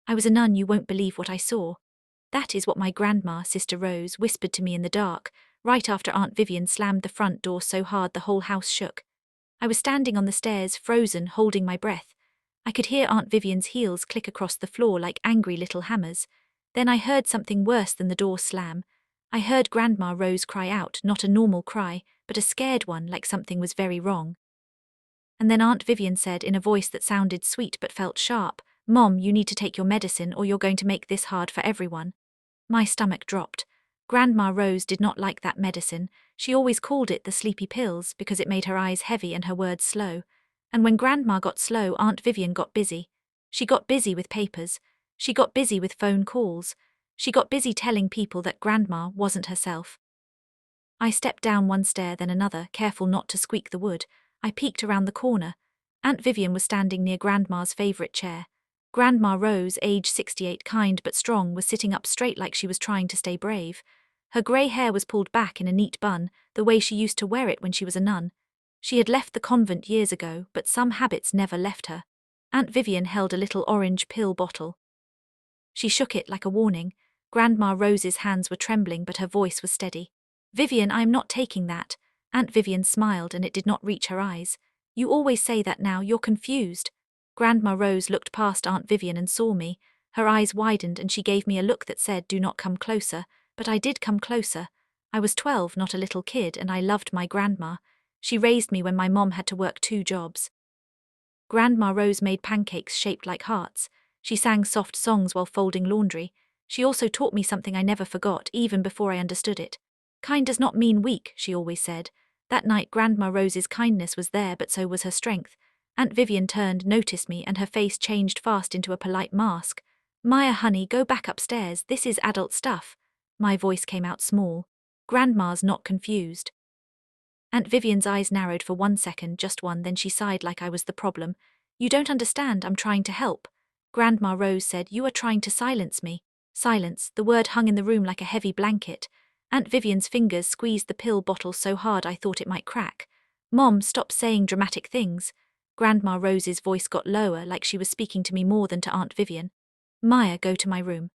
I was a nun, you won't believe what I saw. That is what my grandma, Sister Rose, whispered to me in the dark, right after Aunt Vivian slammed the front door so hard the whole house shook. I was standing on the stairs, frozen, holding my breath. I could hear Aunt Vivian's heels click across the floor like angry little hammers. Then I heard something worse than the door slam. I heard Grandma Rose cry out, not a normal cry, but a scared one, like something was very wrong. And then Aunt Vivian said in a voice that sounded sweet but felt sharp, "Mom, you need to take your medicine or you're going to make this hard for everyone." My stomach dropped. Grandma Rose did not like that medicine. She always called it the sleepy pills because it made her eyes heavy and her words slow. And when Grandma got slow, Aunt Vivian got busy. She got busy with papers. She got busy with phone calls. She got busy telling people that Grandma wasn't herself. I stepped down one stair, then another, careful not to squeak the wood. I peeked around the corner. Aunt Vivian was standing near Grandma's favorite chair. Grandma Rose, age 68, kind but strong, was sitting up straight like she was trying to stay brave. Her grey hair was pulled back in a neat bun, the way she used to wear it when she was a nun. She had left the convent years ago, but some habits never left her. Aunt Vivian held a little orange pill bottle. She shook it like a warning. Grandma Rose's hands were trembling, but her voice was steady. "Vivian, I am not taking that." Aunt Vivian smiled, and it did not reach her eyes. "You always say that now, you're confused." Grandma Rose looked past Aunt Vivian and saw me. Her eyes widened and she gave me a look that said, "Do not come closer." But I did come closer. I was 12, not a little kid, and I loved my grandma. She raised me when my mom had to work 2 jobs. Grandma Rose made pancakes shaped like hearts. She sang soft songs while folding laundry. She also taught me something I never forgot, even before I understood it. "Kind does not mean weak," she always said. That night Grandma Rose's kindness was there, but so was her strength. Aunt Vivian turned, noticed me, and her face changed fast into a polite mask. "Maya, honey, go back upstairs. This is adult stuff." My voice came out small. Grandma's not confused. Aunt Vivian's eyes narrowed for 1 second, just one, then she sighed like I was the problem. "You don't understand, I'm trying to help." Grandma Rose said, "You are trying to silence me." Silence, the word hung in the room like a heavy blanket. Aunt Vivian's fingers squeezed the pill bottle so hard I thought it might crack. "Mom, stop saying dramatic things." Grandma Rose's voice got lower, like she was speaking to me more than to Aunt Vivian. "Maya, go to my room.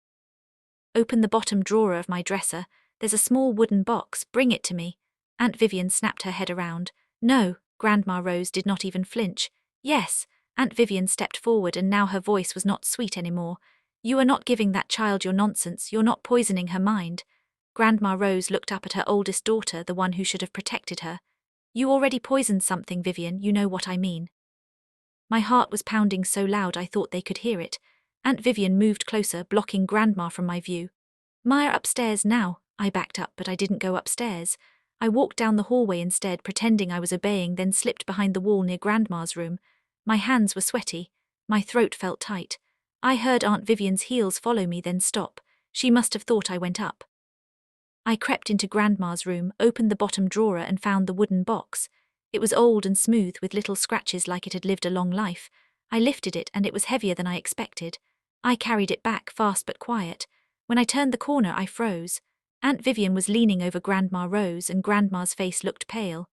Open the bottom drawer of my dresser. There's a small wooden box, bring it to me." Aunt Vivian snapped her head around. "No." Grandma Rose did not even flinch. "Yes." Aunt Vivian stepped forward, and now her voice was not sweet anymore. "You are not giving that child your nonsense, you're not poisoning her mind." Grandma Rose looked up at her oldest daughter, the one who should have protected her. "You already poisoned something, Vivian, you know what I mean." My heart was pounding so loud I thought they could hear it. Aunt Vivian moved closer, blocking Grandma from my view. "Maya, upstairs now." I backed up, but I didn't go upstairs. I walked down the hallway instead, pretending I was obeying, then slipped behind the wall near Grandma's room. My hands were sweaty. My throat felt tight. I heard Aunt Vivian's heels follow me, then stop. She must have thought I went up. I crept into Grandma's room, opened the bottom drawer and found the wooden box. It was old and smooth, with little scratches like it had lived a long life. I lifted it and it was heavier than I expected. I carried it back, fast but quiet. When I turned the corner, I froze. Aunt Vivian was leaning over Grandma Rose, and Grandma's face looked pale.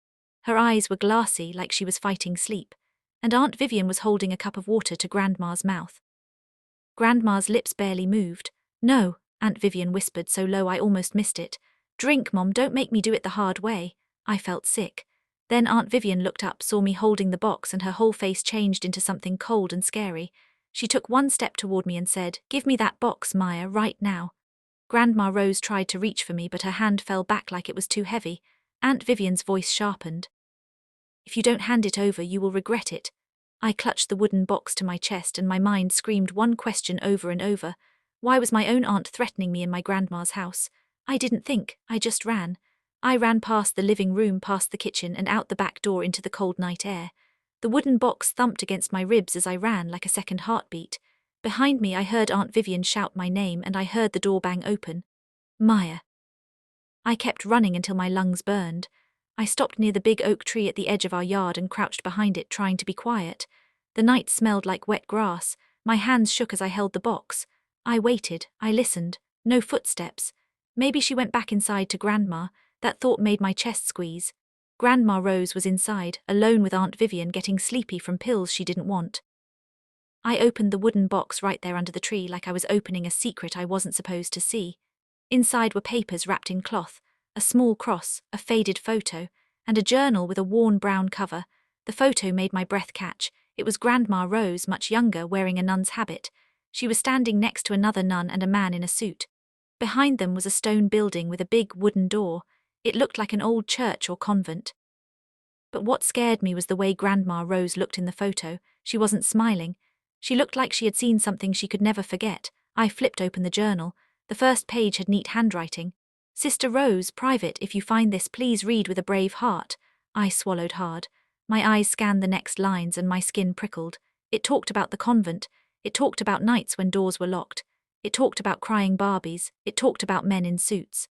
Her eyes were glassy, like she was fighting sleep. And Aunt Vivian was holding a cup of water to Grandma's mouth. Grandma's lips barely moved. "No," Aunt Vivian whispered so low I almost missed it. "Drink, Mom, don't make me do it the hard way." I felt sick. Then Aunt Vivian looked up, saw me holding the box, and her whole face changed into something cold and scary. She took 1 step toward me and said, "Give me that box, Maya, right now." Grandma Rose tried to reach for me, but her hand fell back like it was too heavy. Aunt Vivian's voice sharpened. "If you don't hand it over, you will regret it." I clutched the wooden box to my chest, and my mind screamed one question over and over. Why was my own aunt threatening me in my grandma's house? I didn't think, I just ran. I ran past the living room, past the kitchen, and out the back door into the cold night air. The wooden box thumped against my ribs as I ran, like a second heartbeat. Behind me I heard Aunt Vivian shout my name, and I heard the door bang open. "Maya." I kept running until my lungs burned. I stopped near the big oak tree at the edge of our yard and crouched behind it, trying to be quiet. The night smelled like wet grass. My hands shook as I held the box. I waited, I listened. No footsteps. Maybe she went back inside to Grandma. That thought made my chest squeeze. Grandma Rose was inside, alone with Aunt Vivian, getting sleepy from pills she didn't want. I opened the wooden box right there under the tree like I was opening a secret I wasn't supposed to see. Inside were papers wrapped in cloth, a small cross, a faded photo, and a journal with a worn brown cover. The photo made my breath catch. It was Grandma Rose, much younger, wearing a nun's habit. She was standing next to another nun and a man in a suit. Behind them was a stone building with a big wooden door. It looked like an old church or convent. But what scared me was the way Grandma Rose looked in the photo. She wasn't smiling. She looked like she had seen something she could never forget. I flipped open the journal. The first page had neat handwriting. Sister Rose, private, if you find this, please read with a brave heart. I swallowed hard. My eyes scanned the next lines and my skin prickled. It talked about the convent. It talked about nights when doors were locked. It talked about crying Barbies. It talked about men in suits.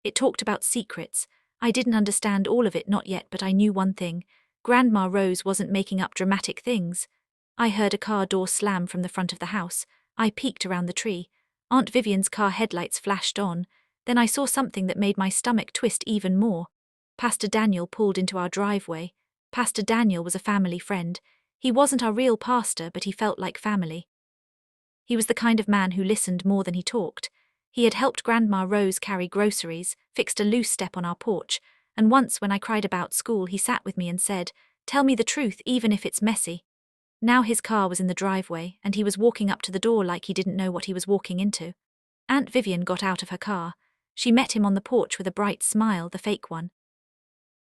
It talked about secrets. I didn't understand all of it, not yet, but I knew one thing. Grandma Rose wasn't making up dramatic things. I heard a car door slam from the front of the house. I peeked around the tree. Aunt Vivian's car headlights flashed on. Then I saw something that made my stomach twist even more. Pastor Daniel pulled into our driveway. Pastor Daniel was a family friend. He wasn't our real pastor, but he felt like family. He was the kind of man who listened more than he talked. He had helped Grandma Rose carry groceries, fixed a loose step on our porch, and once when I cried about school he sat with me and said, "Tell me the truth even if it's messy." Now his car was in the driveway, and he was walking up to the door like he didn't know what he was walking into. Aunt Vivian got out of her car. She met him on the porch with a bright smile, the fake one.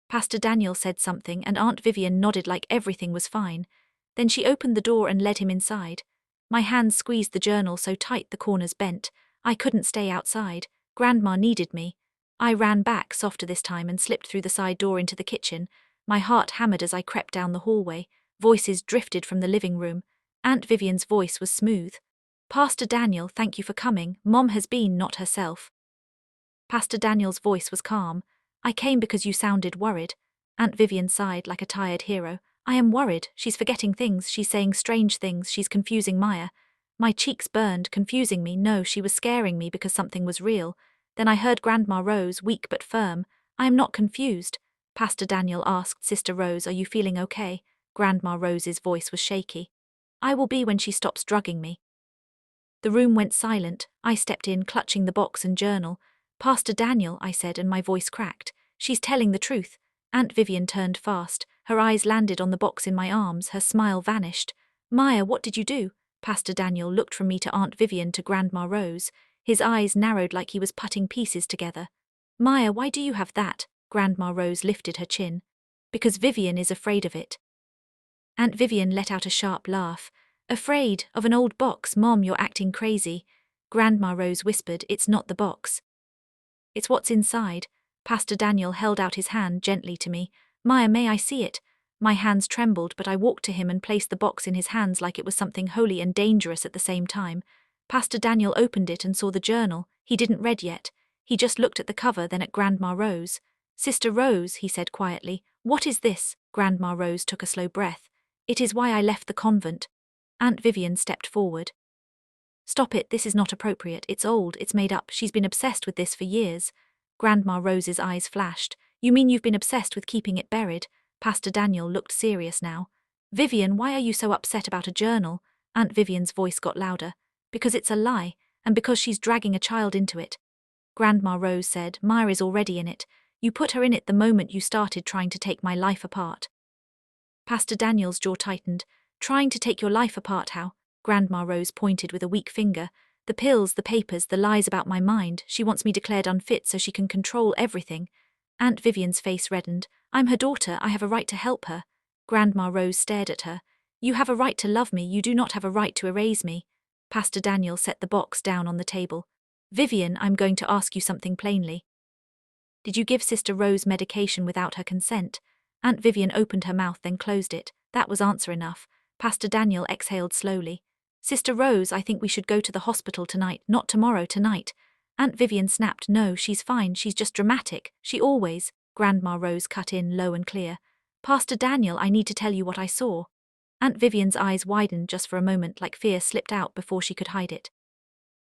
Pastor Daniel said something and Aunt Vivian nodded like everything was fine. Then she opened the door and led him inside. My hands squeezed the journal so tight the corners bent. I couldn't stay outside. Grandma needed me. I ran back, softer this time, and slipped through the side door into the kitchen. My heart hammered as I crept down the hallway. Voices drifted from the living room. Aunt Vivian's voice was smooth. "Pastor Daniel, thank you for coming. Mom has been not herself." Pastor Daniel's voice was calm. "I came because you sounded worried." Aunt Vivian sighed like a tired hero. "I am worried. She's forgetting things. She's saying strange things. She's confusing Maya." My cheeks burned, confusing me. No, she was scaring me because something was real. Then I heard Grandma Rose, weak but firm. "I am not confused." Pastor Daniel asked, "Sister Rose, are you feeling okay?" Grandma Rose's voice was shaky. "I will be when she stops drugging me." The room went silent. I stepped in, clutching the box and journal. "Pastor Daniel," I said, and my voice cracked. "She's telling the truth." Aunt Vivian turned fast. Her eyes landed on the box in my arms. Her smile vanished. "Maya, what did you do?" Pastor Daniel looked from me to Aunt Vivian to Grandma Rose. His eyes narrowed like he was putting pieces together. "Maya, why do you have that?" Grandma Rose lifted her chin. "Because Vivian is afraid of it." Aunt Vivian let out a sharp laugh. "Afraid of an old box? Mom, you're acting crazy." Grandma Rose whispered, "It's not the box. It's what's inside." Pastor Daniel held out his hand gently to me. "Maya, may I see it?" My hands trembled, but I walked to him and placed the box in his hands like it was something holy and dangerous at the same time. Pastor Daniel opened it and saw the journal. He didn't read yet. He just looked at the cover, then at Grandma Rose. "Sister Rose," he said quietly, "what is this?" Grandma Rose took a slow breath. "It is why I left the convent." Aunt Vivian stepped forward. "Stop it, this is not appropriate. It's old, it's made up. She's been obsessed with this for years." Grandma Rose's eyes flashed. "You mean you've been obsessed with keeping it buried?" Pastor Daniel looked serious now. "Vivian, why are you so upset about a journal?" Aunt Vivian's voice got louder. "Because it's a lie, and because she's dragging a child into it." Grandma Rose said, "Maya is already in it. You put her in it the moment you started trying to take my life apart." Pastor Daniel's jaw tightened. "Trying to take your life apart, how?" Grandma Rose pointed with a weak finger. "The pills, the papers, the lies about my mind. She wants me declared unfit so she can control everything." Aunt Vivian's face reddened. "I'm her daughter, I have a right to help her." Grandma Rose stared at her. "You have a right to love me, you do not have a right to erase me." Pastor Daniel set the box down on the table. "Vivian, I'm going to ask you something plainly. Did you give Sister Rose medication without her consent?" Aunt Vivian opened her mouth then closed it. That was answer enough. Pastor Daniel exhaled slowly. "Sister Rose, I think we should go to the hospital tonight, not tomorrow, tonight." Aunt Vivian snapped. "No, she's fine, she's just dramatic. She always." Grandma Rose cut in low and clear. "Pastor Daniel, I need to tell you what I saw." Aunt Vivian's eyes widened just for a moment like fear slipped out before she could hide it.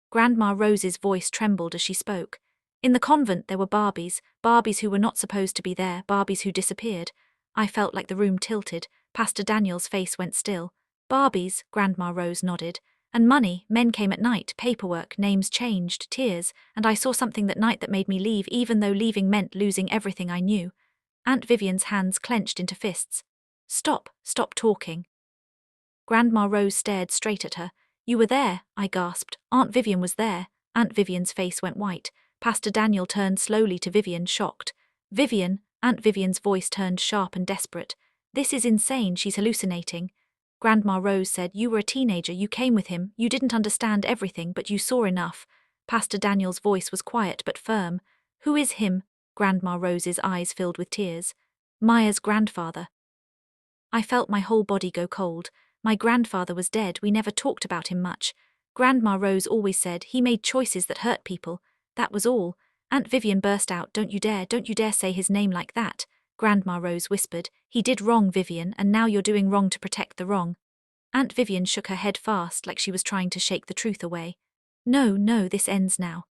Grandma Rose's voice trembled as she spoke. "In the convent there were Barbies, Barbies who were not supposed to be there, Barbies who disappeared." I felt like the room tilted. Pastor Daniel's face went still. Barbies, Grandma Rose nodded. And money, men came at night, paperwork, names changed, tears, and I saw something that night that made me leave even though leaving meant losing everything I knew. Aunt Vivian's hands clenched into fists. Stop talking. Grandma Rose stared straight at her. You were there, I gasped. Aunt Vivian was there. Aunt Vivian's face went white. Pastor Daniel turned slowly to Vivian, shocked. Vivian, Aunt Vivian's voice turned sharp and desperate. This is insane, she's hallucinating. Grandma Rose said, you were a teenager, you came with him, you didn't understand everything, but you saw enough. Pastor Daniel's voice was quiet but firm. Who is him? Grandma Rose's eyes filled with tears. Maya's grandfather. I felt my whole body go cold. My grandfather was dead, we never talked about him much. Grandma Rose always said he made choices that hurt people. That was all. Aunt Vivian burst out, don't you dare say his name like that. Grandma Rose whispered, he did wrong, Vivian, and now you're doing wrong to protect the wrong. Aunt Vivian shook her head fast like she was trying to shake the truth away. No, this ends now.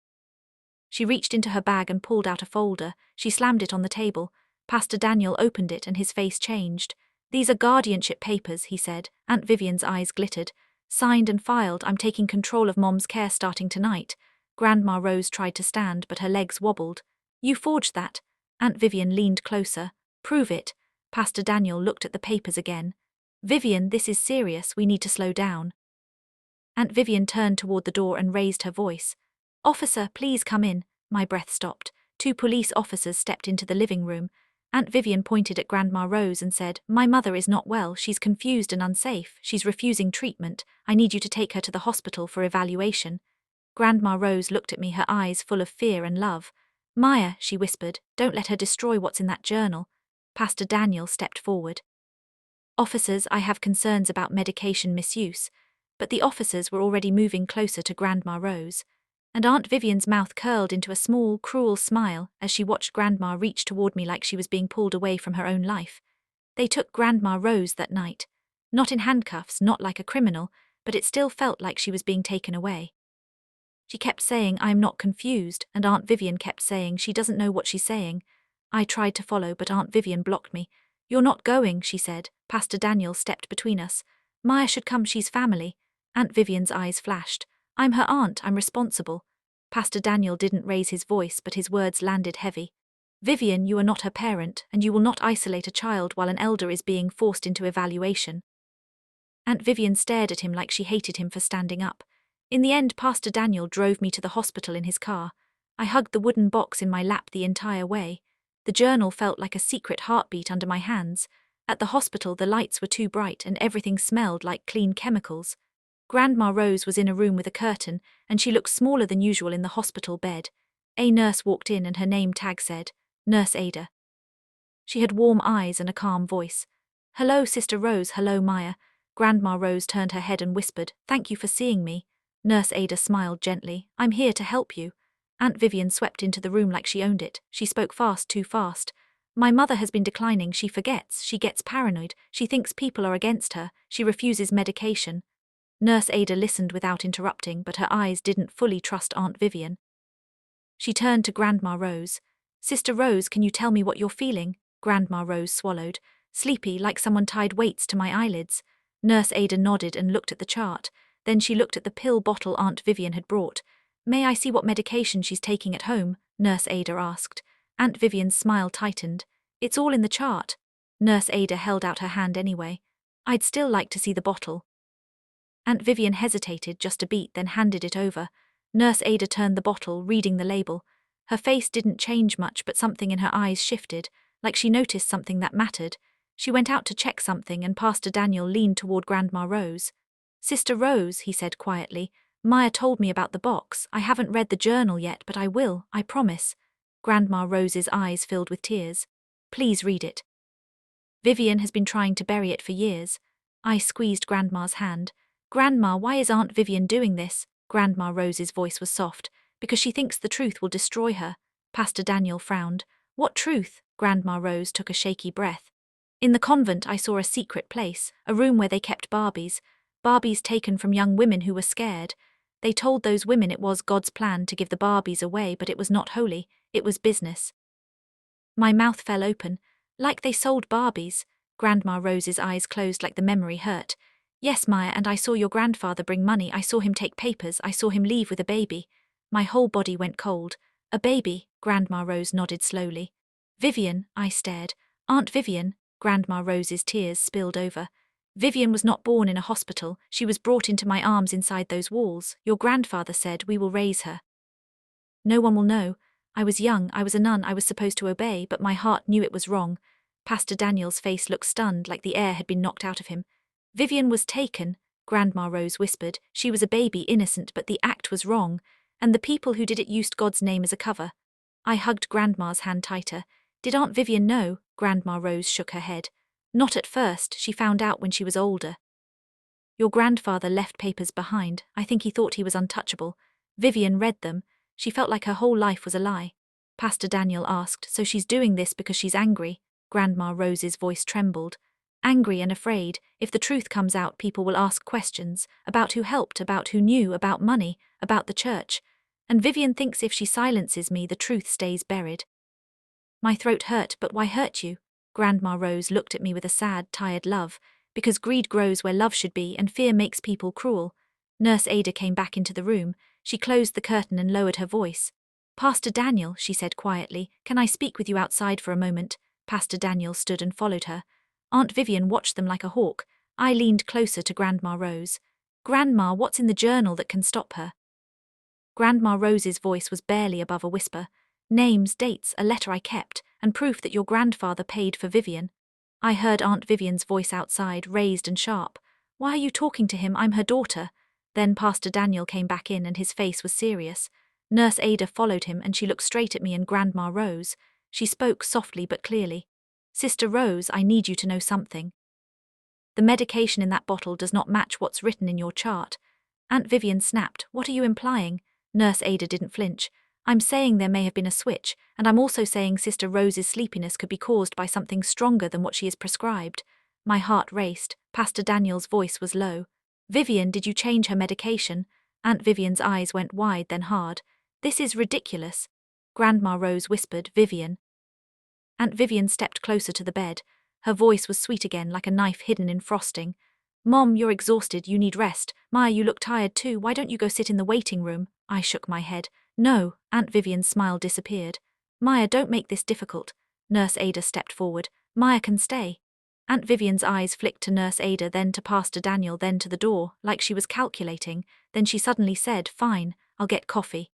She reached into her bag and pulled out a folder. She slammed it on the table. Pastor Daniel opened it and his face changed. These are guardianship papers, he said. Aunt Vivian's eyes glittered. Signed and filed, I'm taking control of Mom's care starting tonight. Grandma Rose tried to stand, but her legs wobbled. You forged that? Aunt Vivian leaned closer. Prove it. Pastor Daniel looked at the papers again. Vivian, this is serious, we need to slow down. Aunt Vivian turned toward the door and raised her voice. Officer, please come in. My breath stopped. 2 police officers stepped into the living room. Aunt Vivian pointed at Grandma Rose and said, my mother is not well, she's confused and unsafe, she's refusing treatment, I need you to take her to the hospital for evaluation. Grandma Rose looked at me, her eyes full of fear and love. Maya, she whispered, don't let her destroy what's in that journal. Pastor Daniel stepped forward. Officers, I have concerns about medication misuse. But the officers were already moving closer to Grandma Rose. And Aunt Vivian's mouth curled into a small, cruel smile as she watched Grandma reach toward me like she was being pulled away from her own life. They took Grandma Rose that night. Not in handcuffs, not like a criminal, but it still felt like she was being taken away. She kept saying, I am not confused, and Aunt Vivian kept saying, she doesn't know what she's saying. I tried to follow, but Aunt Vivian blocked me. You're not going, she said. Pastor Daniel stepped between us. Maya should come, she's family. Aunt Vivian's eyes flashed. I'm her aunt, I'm responsible. Pastor Daniel didn't raise his voice, but his words landed heavy. Vivian, you are not her parent, and you will not isolate a child while an elder is being forced into evaluation. Aunt Vivian stared at him like she hated him for standing up. In the end, Pastor Daniel drove me to the hospital in his car. I hugged the wooden box in my lap the entire way. The journal felt like a secret heartbeat under my hands. At the hospital, the lights were too bright and everything smelled like clean chemicals. Grandma Rose was in a room with a curtain, and she looked smaller than usual in the hospital bed. A nurse walked in and her name tag said, Nurse Ada. She had warm eyes and a calm voice. Hello, Sister Rose, hello, Maya. Grandma Rose turned her head and whispered, Thank you for seeing me. Nurse Ada smiled gently. I'm here to help you. Aunt Vivian swept into the room like she owned it. She spoke fast, too fast. My mother has been declining, she forgets, she gets paranoid, she thinks people are against her, she refuses medication. Nurse Ada listened without interrupting, but her eyes didn't fully trust Aunt Vivian. She turned to Grandma Rose. Sister Rose, can you tell me what you're feeling? Grandma Rose swallowed. Sleepy, like someone tied weights to my eyelids. Nurse Ada nodded and looked at the chart. Then she looked at the pill bottle Aunt Vivian had brought. May I see what medication she's taking at home? Nurse Ada asked. Aunt Vivian's smile tightened. It's all in the chart. Nurse Ada held out her hand anyway. I'd still like to see the bottle. Aunt Vivian hesitated just a beat, then handed it over. Nurse Ada turned the bottle, reading the label. Her face didn't change much, but something in her eyes shifted, like she noticed something that mattered. She went out to check something, and Pastor Daniel leaned toward Grandma Rose. Sister Rose, he said quietly, Maya told me about the box. I haven't read the journal yet, but I will, I promise. Grandma Rose's eyes filled with tears. Please read it. Vivian has been trying to bury it for years. I squeezed Grandma's hand. Grandma, why is Aunt Vivian doing this? Grandma Rose's voice was soft. Because she thinks the truth will destroy her. Pastor Daniel frowned. What truth? Grandma Rose took a shaky breath. In the convent I saw a secret place, a room where they kept Barbies. Barbies taken from young women who were scared. They told those women it was God's plan to give the Barbies away, but it was not holy, it was business. My mouth fell open. Like they sold Barbies. Grandma Rose's eyes closed like the memory hurt. Yes, Maya, and I saw your grandfather bring money, I saw him take papers, I saw him leave with a baby. My whole body went cold. A baby, Grandma Rose nodded slowly. Vivian, I stared. Aunt Vivian, Grandma Rose's tears spilled over. Vivian was not born in a hospital, she was brought into my arms inside those walls. Your grandfather said, we will raise her. No one will know. I was young, I was a nun, I was supposed to obey, but my heart knew it was wrong. Pastor Daniel's face looked stunned, like the air had been knocked out of him. Vivian was taken, Grandma Rose whispered. She was a baby, innocent, but the act was wrong, and the people who did it used God's name as a cover. I hugged Grandma's hand tighter. Did Aunt Vivian know? Grandma Rose shook her head. Not at first, she found out when she was older. Your grandfather left papers behind. I think he thought he was untouchable. Vivian read them. She felt like her whole life was a lie. Pastor Daniel asked, so she's doing this because she's angry? Grandma Rose's voice trembled. Angry and afraid. If the truth comes out, people will ask questions about who helped, about who knew, about money, about the church. And Vivian thinks if she silences me, the truth stays buried. My throat hurt, but why hurt you? Grandma Rose looked at me with a sad, tired love. Because greed grows where love should be, and fear makes people cruel. Nurse Ada came back into the room. She closed the curtain and lowered her voice. Pastor Daniel, she said quietly, can I speak with you outside for a moment? Pastor Daniel stood and followed her. Aunt Vivian watched them like a hawk. I leaned closer to Grandma Rose. Grandma, what's in the journal that can stop her? Grandma Rose's voice was barely above a whisper. Names, dates, a letter I kept, and proof that your grandfather paid for Vivian. I heard Aunt Vivian's voice outside, raised and sharp. Why are you talking to him? I'm her daughter. Then Pastor Daniel came back in and his face was serious. Nurse Ada followed him and she looked straight at me and Grandma Rose. She spoke softly but clearly. Sister Rose, I need you to know something. The medication in that bottle does not match what's written in your chart. Aunt Vivian snapped. What are you implying? Nurse Ada didn't flinch. I'm saying there may have been a switch, and I'm also saying Sister Rose's sleepiness could be caused by something stronger than what she is prescribed. My heart raced. Pastor Daniel's voice was low. Vivian, did you change her medication? Aunt Vivian's eyes went wide, then hard. This is ridiculous. Grandma Rose whispered, Vivian. Aunt Vivian stepped closer to the bed. Her voice was sweet again, like a knife hidden in frosting. Mom, you're exhausted, you need rest. Maya, you look tired too, why don't you go sit in the waiting room? I shook my head. No, Aunt Vivian's smile disappeared. Maya, don't make this difficult. Nurse Ada stepped forward. Maya can stay. Aunt Vivian's eyes flicked to Nurse Ada, then to Pastor Daniel, then to the door, like she was calculating. Then she suddenly said, Fine, I'll get coffee.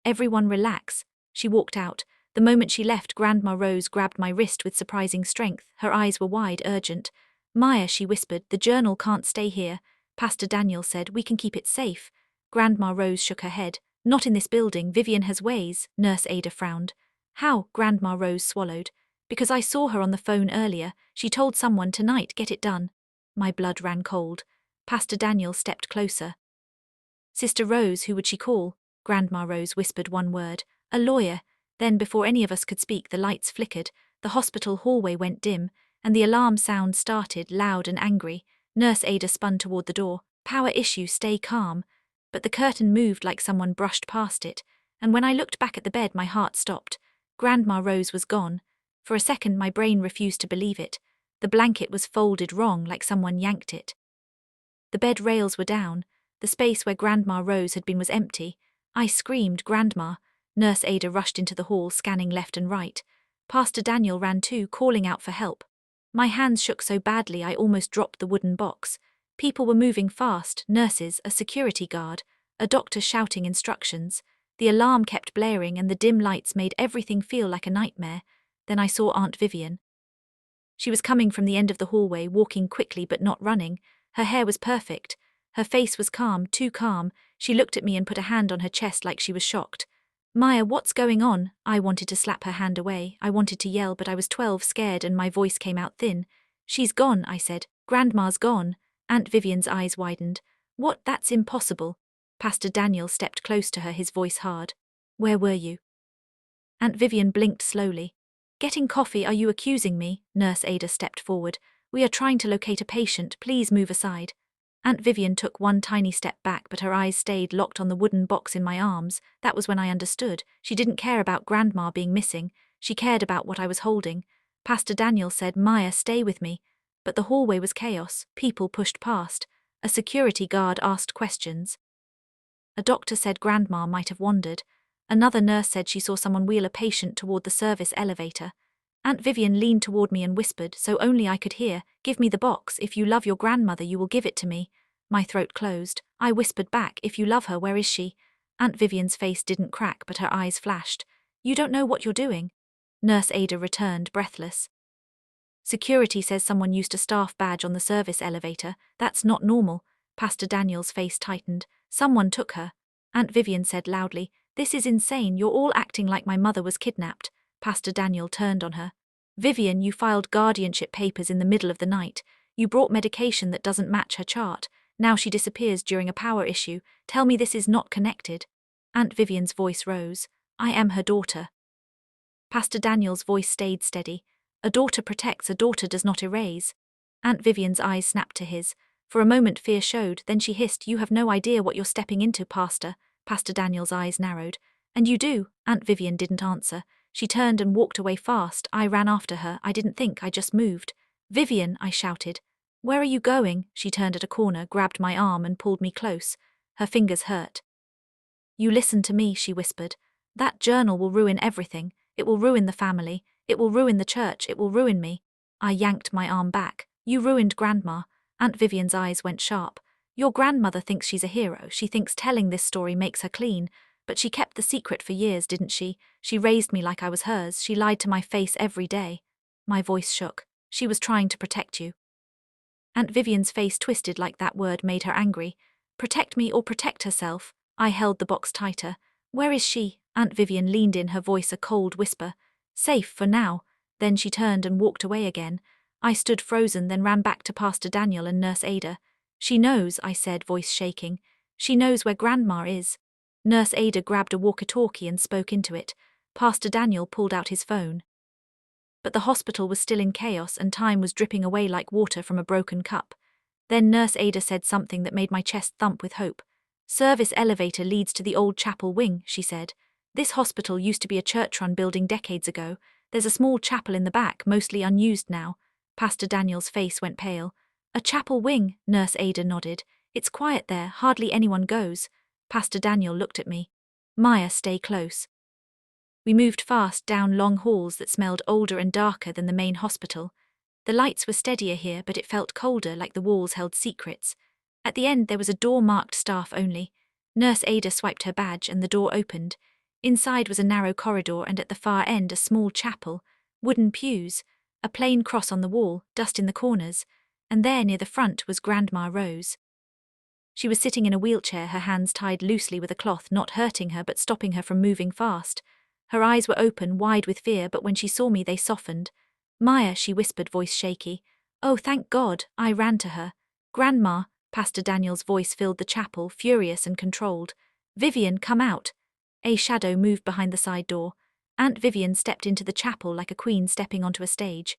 Everyone relax. She walked out. The moment she left, Grandma Rose grabbed my wrist with surprising strength. Her eyes were wide, urgent. Maya, she whispered, the journal can't stay here. Pastor Daniel said, we can keep it safe. Grandma Rose shook her head. Not in this building, Vivian has ways. Nurse Ada frowned. How? Grandma Rose swallowed. Because I saw her on the phone earlier. She told someone tonight, get it done. My blood ran cold. Pastor Daniel stepped closer. Sister Rose, who would she call? Grandma Rose whispered one word. A lawyer. Then, before any of us could speak, the lights flickered, the hospital hallway went dim, and the alarm sound started, loud and angry. Nurse Ada spun toward the door. Power issue, stay calm. But the curtain moved like someone brushed past it, and when I looked back at the bed, my heart stopped. Grandma Rose was gone. For a second, my brain refused to believe it. The blanket was folded wrong, like someone yanked it. The bed rails were down. The space where Grandma Rose had been was empty. I screamed, Grandma. Nurse Ada rushed into the hall, scanning left and right. Pastor Daniel ran too, calling out for help. My hands shook so badly I almost dropped the wooden box. People were moving fast, nurses, a security guard, a doctor shouting instructions. The alarm kept blaring and the dim lights made everything feel like a nightmare. Then I saw Aunt Vivian. She was coming from the end of the hallway, walking quickly but not running. Her hair was perfect. Her face was calm, too calm. She looked at me and put a hand on her chest like she was shocked. Maya, what's going on? I wanted to slap her hand away. I wanted to yell, but I was 12, scared, and my voice came out thin. She's gone, I said. Grandma's gone. Aunt Vivian's eyes widened. What? That's impossible. Pastor Daniel stepped close to her, his voice hard. Where were you? Aunt Vivian blinked slowly. Getting coffee, are you accusing me? Nurse Ada stepped forward. We are trying to locate a patient, please move aside. Aunt Vivian took one tiny step back, but her eyes stayed locked on the wooden box in my arms. That was when I understood. She didn't care about Grandma being missing. She cared about what I was holding. Pastor Daniel said, Maya, stay with me. but the hallway was chaos. People pushed past. A security guard asked questions. A doctor said Grandma might have wandered. Another nurse said she saw someone wheel a patient toward the service elevator. Aunt Vivian leaned toward me and whispered, so only I could hear, "Give me the box. If you love your grandmother, you will give it to me." My throat closed. I whispered back, "If you love her, where is she?" Aunt Vivian's face didn't crack, but her eyes flashed. "You don't know what you're doing." Nurse Ada returned, breathless. "Security says someone used a staff badge on the service elevator. That's not normal." Pastor Daniel's face tightened. "Someone took her." Aunt Vivian said loudly, "This is insane. You're all acting like my mother was kidnapped." Pastor Daniel turned on her. "Vivian, you filed guardianship papers in the middle of the night. You brought medication that doesn't match her chart. Now she disappears during a power issue. Tell me this is not connected." Aunt Vivian's voice rose. "I am her daughter." Pastor Daniel's voice stayed steady. "A daughter protects, a daughter does not erase." Aunt Vivian's eyes snapped to his. For a moment fear showed, then she hissed, "You have no idea what you're stepping into, Pastor." Pastor Daniel's eyes narrowed. "And you do." Aunt Vivian didn't answer. She turned and walked away fast. I ran after her. I didn't think, I just moved. "Vivian," I shouted. "Where are you going?" She turned at a corner, grabbed my arm and pulled me close. Her fingers hurt. "You listen to me," she whispered. "That journal will ruin everything. It will ruin the family. It will ruin the church. It will ruin me." I yanked my arm back. "You ruined Grandma." Aunt Vivian's eyes went sharp. "Your grandmother thinks she's a hero. She thinks telling this story makes her clean. But she kept the secret for years, didn't she? She raised me like I was hers. She lied to my face every day." My voice shook. "She was trying to protect you." Aunt Vivian's face twisted like that word made her angry. "Protect me or protect herself?" I held the box tighter. "Where is she?" Aunt Vivian leaned in, her voice a cold whisper. "Safe for now." Then she turned and walked away again. I stood frozen, then ran back to Pastor Daniel and Nurse Ada. "She knows," I said, voice shaking. "She knows where Grandma is." Nurse Ada grabbed a walkie-talkie and spoke into it. Pastor Daniel pulled out his phone. But the hospital was still in chaos and time was dripping away like water from a broken cup. Then Nurse Ada said something that made my chest thump with hope. "Service elevator leads to the old chapel wing," she said. "This hospital used to be a church-run building decades ago. There's a small chapel in the back, mostly unused now." Pastor Daniel's face went pale. "A chapel wing," Nurse Ada nodded. "It's quiet there, hardly anyone goes." Pastor Daniel looked at me. "Maya, stay close." We moved fast down long halls that smelled older and darker than the main hospital. The lights were steadier here, but it felt colder, like the walls held secrets. At the end there was a door marked staff only. Nurse Ada swiped her badge and the door opened. Inside was a narrow corridor and at the far end a small chapel, wooden pews, a plain cross on the wall, dust in the corners, and there near the front was Grandma Rose. She was sitting in a wheelchair, her hands tied loosely with a cloth, not hurting her but stopping her from moving fast. Her eyes were open, wide with fear, but when she saw me they softened. "Maya," she whispered, voice shaky. "Oh, thank God." I ran to her. "Grandma," Pastor Daniel's voice filled the chapel, furious and controlled. "Vivian, come out." A shadow moved behind the side door. Aunt Vivian stepped into the chapel like a queen stepping onto a stage.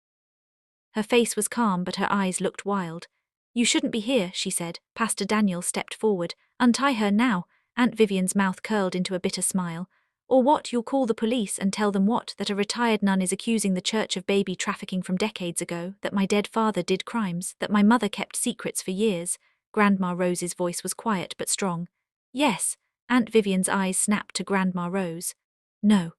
Her face was calm, but her eyes looked wild. "You shouldn't be here," she said. Pastor Daniel stepped forward. "Untie her now." Aunt Vivian's mouth curled into a bitter smile. "Or what? You'll call the police and tell them what? That a retired nun is accusing the church of baby trafficking from decades ago, that my dead father did crimes, that my mother kept secrets for years." Grandma Rose's voice was quiet but strong. "Yes." Aunt Vivian's eyes snapped to Grandma Rose. "No."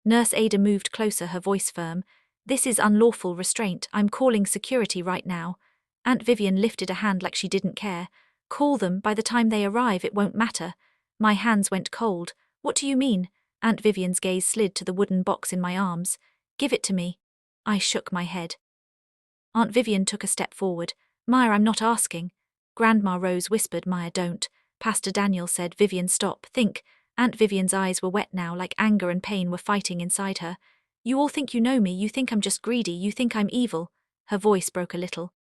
Nurse Ada moved closer, her voice firm. "This is unlawful restraint. I'm calling security right now." Aunt Vivian lifted a hand like she didn't care. "Call them. By the time they arrive, it won't matter." My hands went cold. "What do you mean?" Aunt Vivian's gaze slid to the wooden box in my arms. "Give it to me." I shook my head. Aunt Vivian took a step forward. "Maya, I'm not asking." Grandma Rose whispered, "Maya, don't." Pastor Daniel said, "Vivian, stop. Think." Aunt Vivian's eyes were wet now, like anger and pain were fighting inside her. "You all think you know me. You think I'm just greedy. You think I'm evil." Her voice broke a little.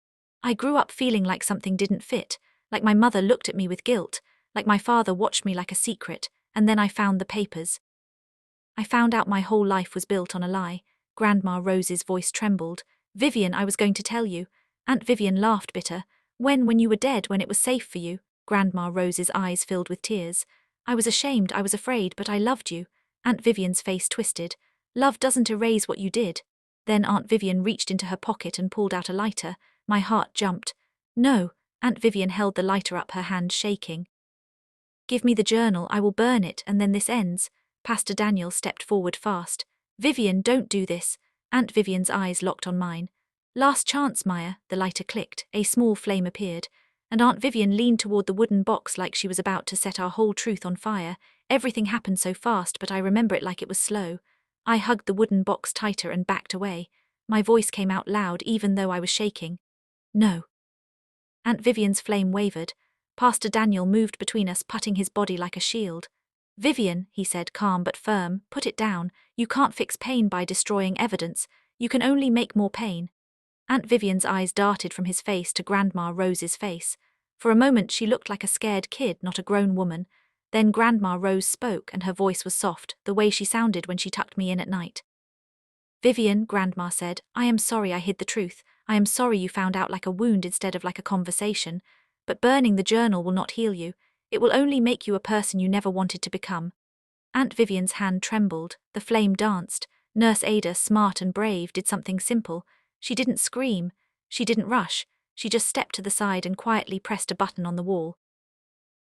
"I grew up feeling like something didn't fit, like my mother looked at me with guilt, like my father watched me like a secret, and then I found the papers. I found out my whole life was built on a lie." Grandma Rose's voice trembled. "Vivian, I was going to tell you." Aunt Vivian laughed bitter. When you were dead, when it was safe for you." Grandma Rose's eyes filled with tears. "I was ashamed, I was afraid, but I loved you." Aunt Vivian's face twisted. "Love doesn't erase what you did." Then Aunt Vivian reached into her pocket and pulled out a lighter. My heart jumped. No, Aunt Vivian held the lighter up, her hand shaking. Give me the journal, I will burn it, and then this ends. Pastor Daniel stepped forward fast. Vivian, don't do this. Aunt Vivian's eyes locked on mine. Last chance, Maya. The lighter clicked, a small flame appeared, and Aunt Vivian leaned toward the wooden box like she was about to set our whole truth on fire. Everything happened so fast, but I remember it like it was slow. I hugged the wooden box tighter and backed away. My voice came out loud even though I was shaking. No. Aunt Vivian's flame wavered. Pastor Daniel moved between us, putting his body like a shield. Vivian, he said, calm but firm, put it down. You can't fix pain by destroying evidence. You can only make more pain. Aunt Vivian's eyes darted from his face to Grandma Rose's face. For a moment she looked like a scared kid, not a grown woman. Then Grandma Rose spoke, and her voice was soft, the way she sounded when she tucked me in at night. Vivian, Grandma said, I am sorry I hid the truth. I am sorry you found out like a wound instead of like a conversation. But burning the journal will not heal you. It will only make you a person you never wanted to become. Aunt Vivian's hand trembled. The flame danced. Nurse Ada, smart and brave, did something simple. She didn't scream. She didn't rush. She just stepped to the side and quietly pressed a button on the wall.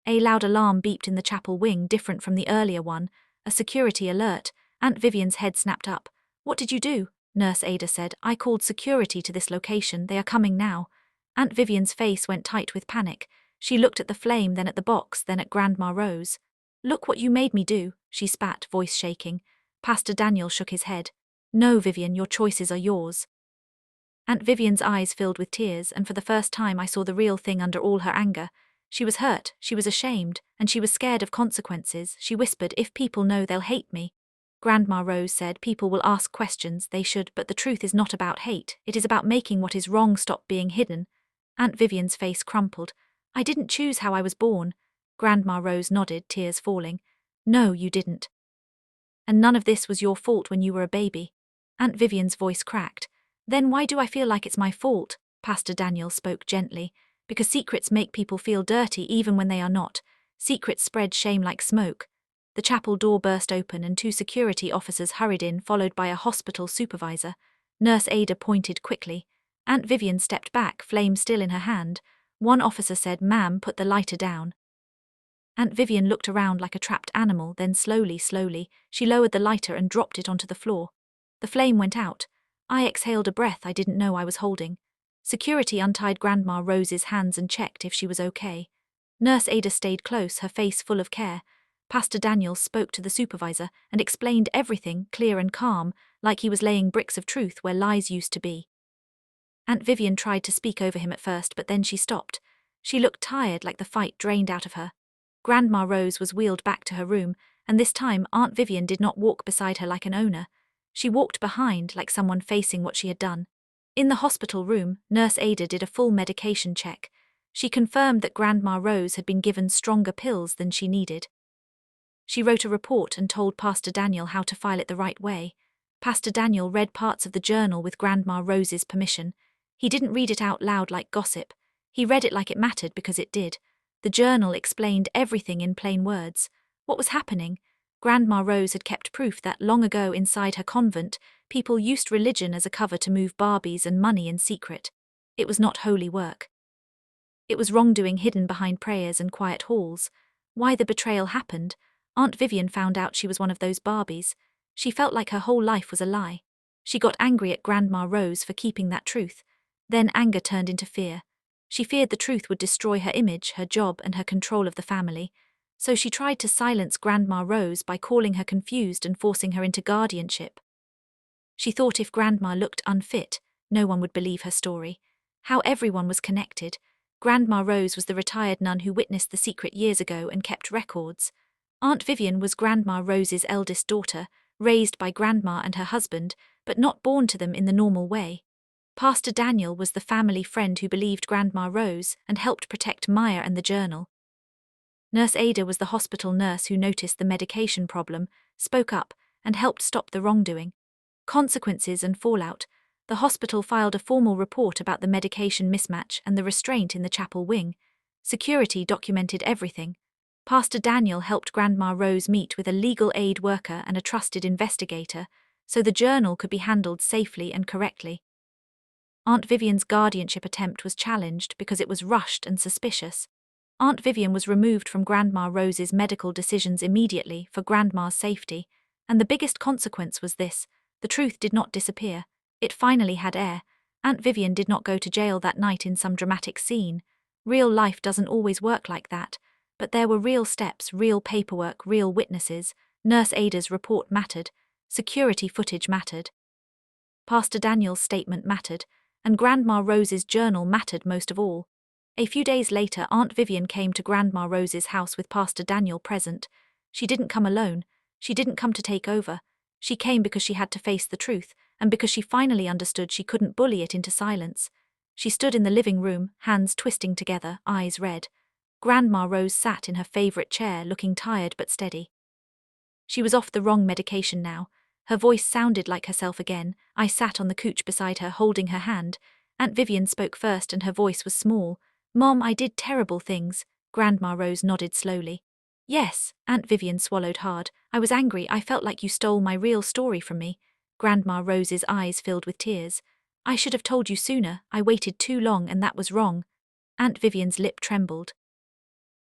A loud alarm beeped in the chapel wing, different from the earlier one. A security alert. Aunt Vivian's head snapped up. What did you do? Nurse Ada said. I called security to this location. They are coming now. Aunt Vivian's face went tight with panic. She looked at the flame, then at the box, then at Grandma Rose. Look what you made me do, she spat, voice shaking. Pastor Daniel shook his head. No, Vivian, your choices are yours. Aunt Vivian's eyes filled with tears, and for the first time I saw the real thing under all her anger. She was hurt, she was ashamed, and she was scared of consequences. She whispered, if people know, they'll hate me. Grandma Rose said, people will ask questions, they should, but the truth is not about hate. It is about making what is wrong stop being hidden. Aunt Vivian's face crumpled. I didn't choose how I was born. Grandma Rose nodded, tears falling. No, you didn't. And none of this was your fault when you were a baby. Aunt Vivian's voice cracked. Then why do I feel like it's my fault? Pastor Daniel spoke gently. Because secrets make people feel dirty even when they are not. Secrets spread shame like smoke. The chapel door burst open and 2 security officers hurried in, followed by a hospital supervisor. Nurse Ada pointed quickly. Aunt Vivian stepped back, flame still in her hand. One officer said, Ma'am, put the lighter down. Aunt Vivian looked around like a trapped animal, then slowly, she lowered the lighter and dropped it onto the floor. The flame went out. I exhaled a breath I didn't know I was holding. Security untied Grandma Rose's hands and checked if she was okay. Nurse Ada stayed close, her face full of care. Pastor Daniel spoke to the supervisor and explained everything, clear and calm, like he was laying bricks of truth where lies used to be. Aunt Vivian tried to speak over him at first, but then she stopped. She looked tired, like the fight drained out of her. Grandma Rose was wheeled back to her room, and this time Aunt Vivian did not walk beside her like an owner. She walked behind, like someone facing what she had done. In the hospital room, Nurse Ada did a full medication check. She confirmed that Grandma Rose had been given stronger pills than she needed. She wrote a report and told Pastor Daniel how to file it the right way. Pastor Daniel read parts of the journal with Grandma Rose's permission. He didn't read it out loud like gossip. He read it like it mattered because it did. The journal explained everything in plain words. What was happening? Grandma Rose had kept proof that long ago inside her convent, people used religion as a cover to move Barbies and money in secret. It was not holy work. It was wrongdoing hidden behind prayers and quiet halls. Why the betrayal happened? Aunt Vivian found out she was one of those Barbies. She felt like her whole life was a lie. She got angry at Grandma Rose for keeping that truth. Then anger turned into fear. She feared the truth would destroy her image, her job, and her control of the family. So she tried to silence Grandma Rose by calling her confused and forcing her into guardianship. She thought if Grandma looked unfit, no one would believe her story. How everyone was connected. Grandma Rose was the retired nun who witnessed the secret years ago and kept records. Aunt Vivian was Grandma Rose's eldest daughter, raised by Grandma and her husband, but not born to them in the normal way. Pastor Daniel was the family friend who believed Grandma Rose and helped protect Maya and the journal. Nurse Ada was the hospital nurse who noticed the medication problem, spoke up, and helped stop the wrongdoing. Consequences and fallout. The hospital filed a formal report about the medication mismatch and the restraint in the chapel wing. Security documented everything. Pastor Daniel helped Grandma Rose meet with a legal aid worker and a trusted investigator, so the journal could be handled safely and correctly. Aunt Vivian's guardianship attempt was challenged because it was rushed and suspicious. Aunt Vivian was removed from Grandma Rose's medical decisions immediately for Grandma's safety, and the biggest consequence was this: the truth did not disappear. It finally had air. Aunt Vivian did not go to jail that night in some dramatic scene. Real life doesn't always work like that, but there were real steps, real paperwork, real witnesses. Nurse Ada's report mattered. Security footage mattered. Pastor Daniel's statement mattered, and Grandma Rose's journal mattered most of all. A few days later, Aunt Vivian came to Grandma Rose's house with Pastor Daniel present. She didn't come alone. She didn't come to take over. She came because she had to face the truth, and because she finally understood she couldn't bully it into silence. She stood in the living room, hands twisting together, eyes red. Grandma Rose sat in her favorite chair, looking tired but steady. She was off the wrong medication now. Her voice sounded like herself again. I sat on the couch beside her, holding her hand. Aunt Vivian spoke first, and her voice was small. "Mom, I did terrible things." Grandma Rose nodded slowly. "Yes," Aunt Vivian swallowed hard. "I was angry. I felt like you stole my real story from me." Grandma Rose's eyes filled with tears. "I should have told you sooner. I waited too long, and that was wrong." Aunt Vivian's lip trembled.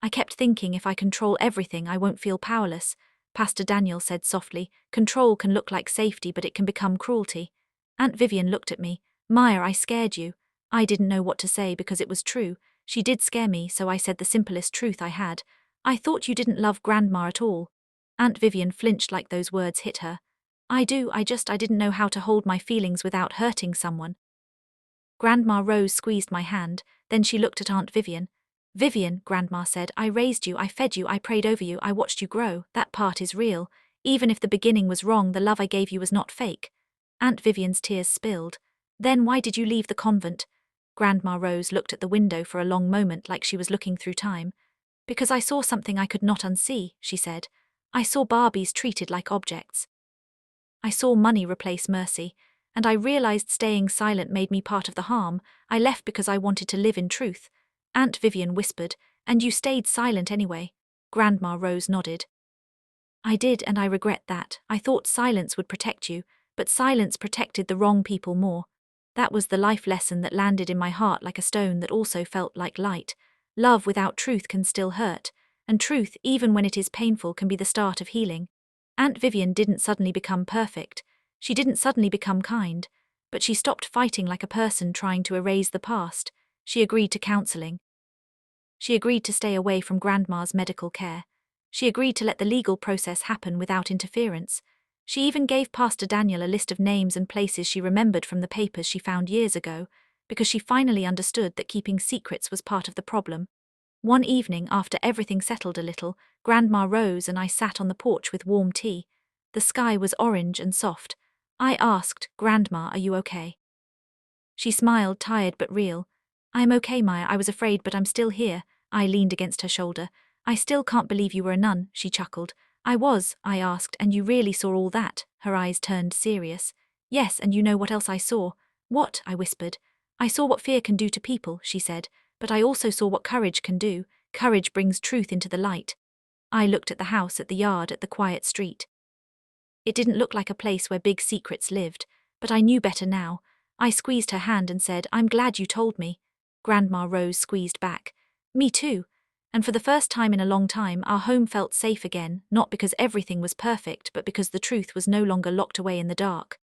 "I kept thinking if I control everything, I won't feel powerless." Pastor Daniel said softly. "Control can look like safety, but it can become cruelty." Aunt Vivian looked at me. "Maya, I scared you." I didn't know what to say because it was true. She did scare me, so I said the simplest truth I had. "I thought you didn't love Grandma at all." Aunt Vivian flinched like those words hit her. "I do, I didn't know how to hold my feelings without hurting someone." Grandma Rose squeezed my hand, then she looked at Aunt Vivian. "Vivian," Grandma said, "I raised you, I fed you, I prayed over you, I watched you grow. That part is real. Even if the beginning was wrong, the love I gave you was not fake." Aunt Vivian's tears spilled. "Then why did you leave the convent?" Grandma Rose looked at the window for a long moment like she was looking through time. "Because I saw something I could not unsee," she said. "I saw Barbies treated like objects. I saw money replace mercy, and I realized staying silent made me part of the harm. I left because I wanted to live in truth." Aunt Vivian whispered, "And you stayed silent anyway?" Grandma Rose nodded. "I did, and I regret that. I thought silence would protect you, but silence protected the wrong people more. That was the life lesson that landed in my heart like a stone that also felt like light. Love without truth can still hurt, and truth, even when it is painful, can be the start of healing." Aunt Vivian didn't suddenly become perfect. She didn't suddenly become kind, but she stopped fighting like a person trying to erase the past. She agreed to counseling. She agreed to stay away from Grandma's medical care. She agreed to let the legal process happen without interference. She even gave Pastor Daniel a list of names and places she remembered from the papers she found years ago, because she finally understood that keeping secrets was part of the problem. One evening, after everything settled a little, Grandma Rose and I sat on the porch with warm tea. The sky was orange and soft. I asked, "Grandma, are you okay?" She smiled, tired but real. "I'm okay, Maya. I was afraid, but I'm still here." I leaned against her shoulder. "I still can't believe you were a nun," she chuckled. "I was," I asked, "and you really saw all that?" Her eyes turned serious. "Yes, and you know what else I saw?" "What?" I whispered. "I saw what fear can do to people," she said, "but I also saw what courage can do. Courage brings truth into the light." I looked at the house, at the yard, at the quiet street. It didn't look like a place where big secrets lived, but I knew better now. I squeezed her hand and said, "I'm glad you told me." Grandma Rose squeezed back. "Me too." And for the first time in a long time, our home felt safe again, not because everything was perfect, but because the truth was no longer locked away in the dark.